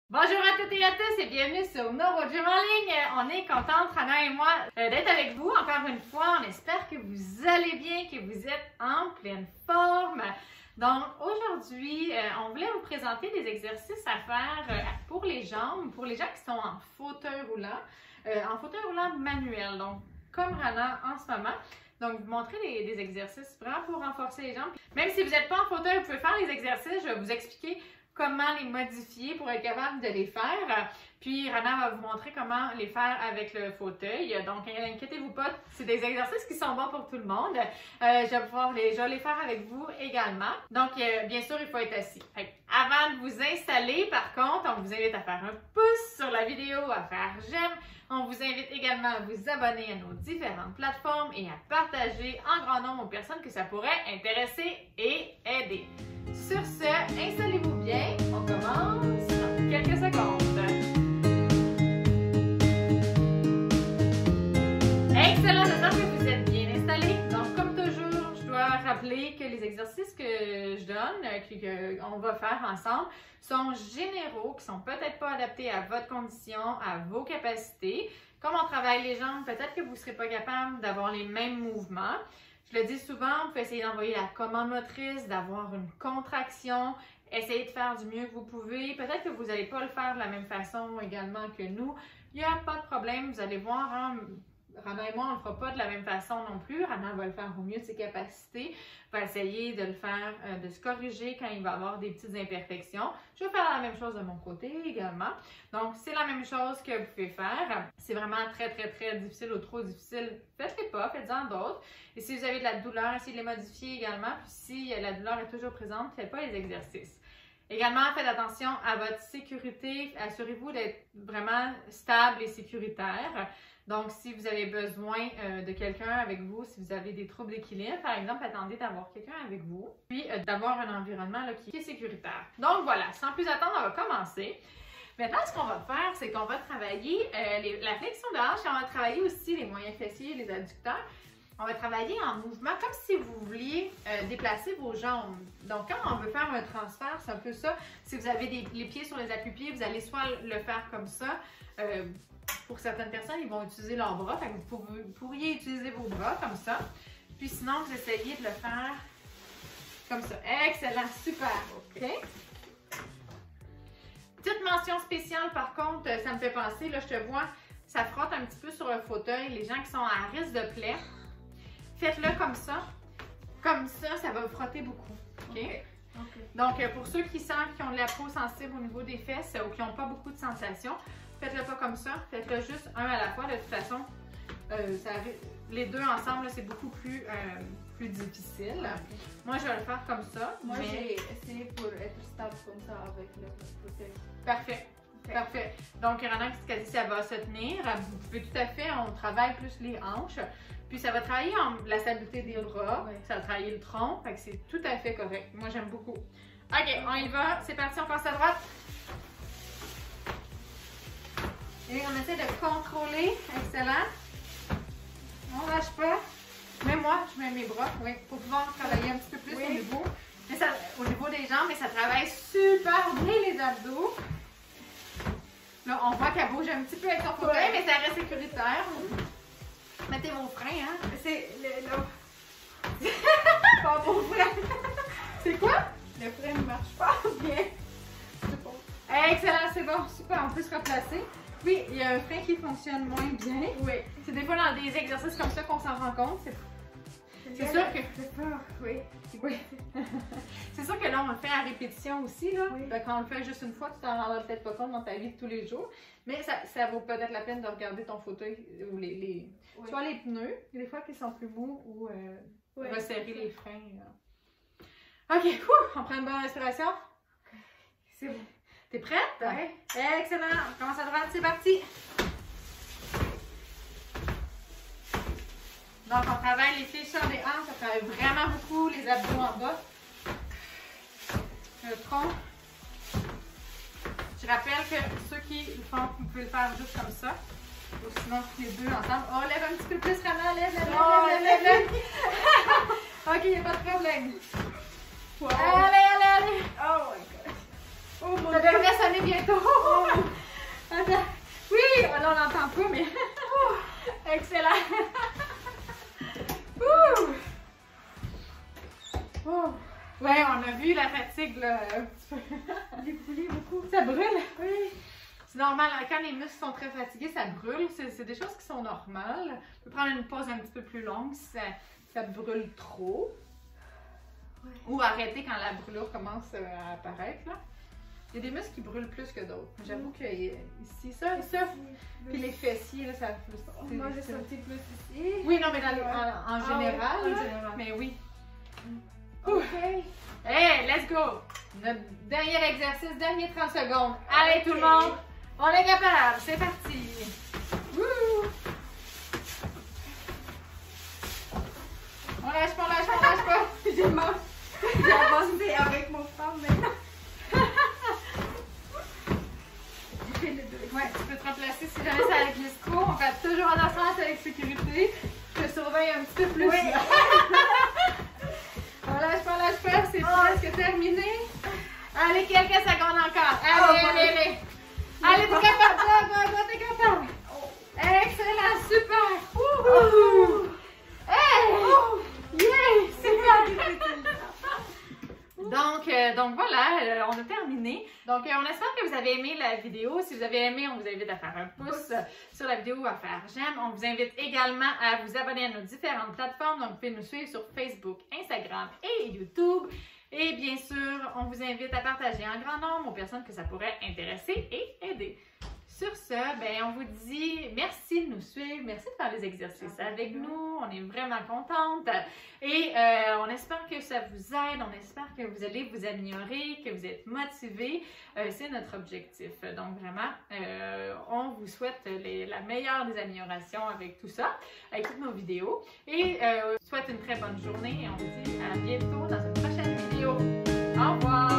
Bonjour à toutes et à tous et bienvenue sur Neuro Gym en ligne. On est contente, Rana et moi, d'être avec vous encore une fois. On espère que vous allez bien, que vous êtes en pleine forme. Donc aujourd'hui, on voulait vous présenter des exercices à faire pour les jambes, pour les gens qui sont en fauteuil roulant manuel. Donc comme Rana en ce moment. Donc, vous montrer des exercices vraiment pour renforcer les jambes. Même si vous n'êtes pas en fauteuil, vous pouvez faire les exercices. Je vais vous expliquer comment les modifier pour être capable de les faire. Puis, Rana va vous montrer comment les faire avec le fauteuil. Donc, inquiétez-vous pas, c'est des exercices qui sont bons pour tout le monde. Je vais les faire avec vous également. Donc, bien sûr, il faut être assis. Avant de vous installer, par contre, on vous invite à faire un pouce sur la vidéo, à faire j'aime. On vous invite également à vous abonner à nos différentes plateformes et à partager en grand nombre aux personnes que ça pourrait intéresser et aider. Sur ce, installez-vous bien. On commence dans quelques secondes. Excellent, j'espère que vous êtes bien installés. Donc, comme toujours, je dois rappeler que les exercices que je donne, qu'on va faire ensemble, sont généraux, qui sont peut-être pas adaptés à votre condition, à vos capacités. Comme on travaille les jambes, peut-être que vous ne serez pas capable d'avoir les mêmes mouvements. Je le dis souvent, vous pouvez essayer d'envoyer la commande motrice, d'avoir une contraction, essayez de faire du mieux que vous pouvez. Peut-être que vous n'allez pas le faire de la même façon également que nous. Il n'y a pas de problème, vous allez voir, hein, Rana et moi, on ne le fera pas de la même façon non plus. Rana va le faire au mieux de ses capacités, va essayer de le faire, de se corriger quand il va avoir des petites imperfections. Je vais faire la même chose de mon côté également. Donc, c'est la même chose que vous pouvez faire. C'est vraiment très difficile ou trop difficile, faites-les pas, faites-en d'autres. Et si vous avez de la douleur, essayez de les modifier également. Puis si la douleur est toujours présente, faites pas les exercices. Également, faites attention à votre sécurité. Assurez-vous d'être vraiment stable et sécuritaire. Donc, si vous avez besoin de quelqu'un avec vous, si vous avez des troubles d'équilibre, par exemple, attendez d'avoir quelqu'un avec vous, puis d'avoir un environnement là, qui est sécuritaire. Donc, voilà, sans plus attendre, on va commencer. Maintenant, ce qu'on va faire, c'est qu'on va travailler la flexion de hanche et on va travailler aussi les moyens fessiers et les adducteurs. On va travailler en mouvement comme si vous vouliez déplacer vos jambes. Donc, quand on veut faire un transfert, c'est un peu ça. Si vous avez les pieds sur les appuis-pieds, vous allez soit le faire comme ça. Pour certaines personnes, ils vont utiliser leurs bras. Fait que vous pourriez utiliser vos bras comme ça. Puis sinon, vous essayez de le faire comme ça. Excellent, super. OK. Petite mention spéciale, par contre, ça me fait penser, là, je te vois, ça frotte un petit peu sur le fauteuil. Les gens qui sont à risque de plaie, faites-le comme ça. Comme ça, ça va vous frotter beaucoup. OK? Okay. Donc, pour ceux qui sentent qu'ils ont de la peau sensible au niveau des fesses ou qui n'ont pas beaucoup de sensations, faites-le pas comme ça. Faites-le juste un à la fois. De toute façon, les deux ensemble, c'est beaucoup plus difficile. Okay. Moi, je vais le faire comme ça. Moi, j'ai essayé pour être stable comme ça avec le fauteuil. Parfait. Okay. Parfait. Donc, Rana, si ça va se tenir, vous pouvez tout à fait, on travaille plus les hanches. Puis ça va travailler la stabilité des bras, ouais. Ça va travailler le tronc, fait que c'est tout à fait correct. Moi, j'aime beaucoup. OK, on y va. C'est parti, on passe à droite. Et on essaie de contrôler. Excellent. On ne lâche pas. Même moi, je mets mes bras, oui, pour pouvoir travailler un petit peu plus oui. Au niveau des jambes, mais ça travaille super bien les abdos. Là, on voit qu'elle bouge un petit peu avec son fauteuil, ouais. Mais ça reste sécuritaire. Mettez vos freins, hein? C'est pas vos freins. C'est quoi? Le frein ne marche pas bien. Excellent, c'est bon, super, on peut se replacer. Oui, il y a un frein qui fonctionne moins bien. Oui. C'est des fois dans des exercices comme ça qu'on s'en rend compte. C'est sûr que. Oui. Oui. C'est sûr que là, on le fait à répétition aussi. Là. Oui. Donc, quand on le fait juste une fois, tu t'en rendras peut-être pas compte dans ta vie de tous les jours. Mais ça vaut peut-être la peine de regarder ton fauteuil ou oui. Soit les pneus, des fois qui sont plus mous, ou oui, resserrer les freins. Là. OK, on prend une bonne respiration. C'est bon. T'es prête? Oui. Excellent. On commence à droite, c'est parti. Donc, on travaille les fléchisseurs des hanches, ça travaille vraiment beaucoup les abdos en bas. Le tronc. Je rappelle que ceux qui le font, vous pouvez le faire juste comme ça. Ou sinon, les deux ensemble. Oh, lève un petit peu plus, Rana. Lève. OK, il n'y a pas de problème. Wow. Allez. Oh my God. Oh mon Ça devrait sonner bientôt. là, on l'entend pas, mais... Excellent! Ouh! Oh. Ouais, on a vu la fatigue, là, un petit peu. J'ai brûlé beaucoup. Ça brûle? Oui. C'est normal, quand les muscles sont très fatigués, ça brûle. C'est des choses qui sont normales. On peut prendre une pause un petit peu plus longue si ça brûle trop. Ouais. Ou arrêter quand la brûlure commence à apparaître, là. Il y a des muscles qui brûlent plus que d'autres. J'avoue que ici, ça, puis les fessiers, là, ça... Moi, j'ai senti plus ici. Oui, non, mais en général, oui, en là, général. mais oui. Ok. Hey, let's go! Notre dernier exercice, dernier 30 secondes. Allez, tout le monde! On est capable, c'est parti! Wouh! On lâche pas, on lâche pas, on lâche pas! J'ai avancé avec mon frère maintenant. Ouais, tu peux te replacer si jamais ça glisse trop. On fait toujours en ascenseur avec sécurité. Je te surveille un petit peu plus. Oui. On lâche pas, c'est presque terminé. Allez, quelques secondes encore. Allez, allez, allez. Allez, t'es capable, go, t'es capable. Excellent, super. Wouhou. Hey! Yeah, super. Donc voilà, on a terminé. Donc on espère que vous avez aimé la vidéo. Si vous avez aimé, on vous invite à faire un pouce sur la vidéo, à faire j'aime. On vous invite également à vous abonner à nos différentes plateformes. Donc vous pouvez nous suivre sur Facebook, Instagram et YouTube. Et bien sûr, on vous invite à partager en grand nombre aux personnes que ça pourrait intéresser et aider. Sur ce, ben, on vous dit merci de nous suivre, merci de faire les exercices avec nous, on est vraiment contente et on espère que ça vous aide, on espère que vous allez vous améliorer, que vous êtes motivés, c'est notre objectif. Donc vraiment, on vous souhaite la meilleure des améliorations avec tout ça, avec toutes nos vidéos et on vous souhaite une très bonne journée et on vous dit à bientôt dans une prochaine vidéo. Au revoir!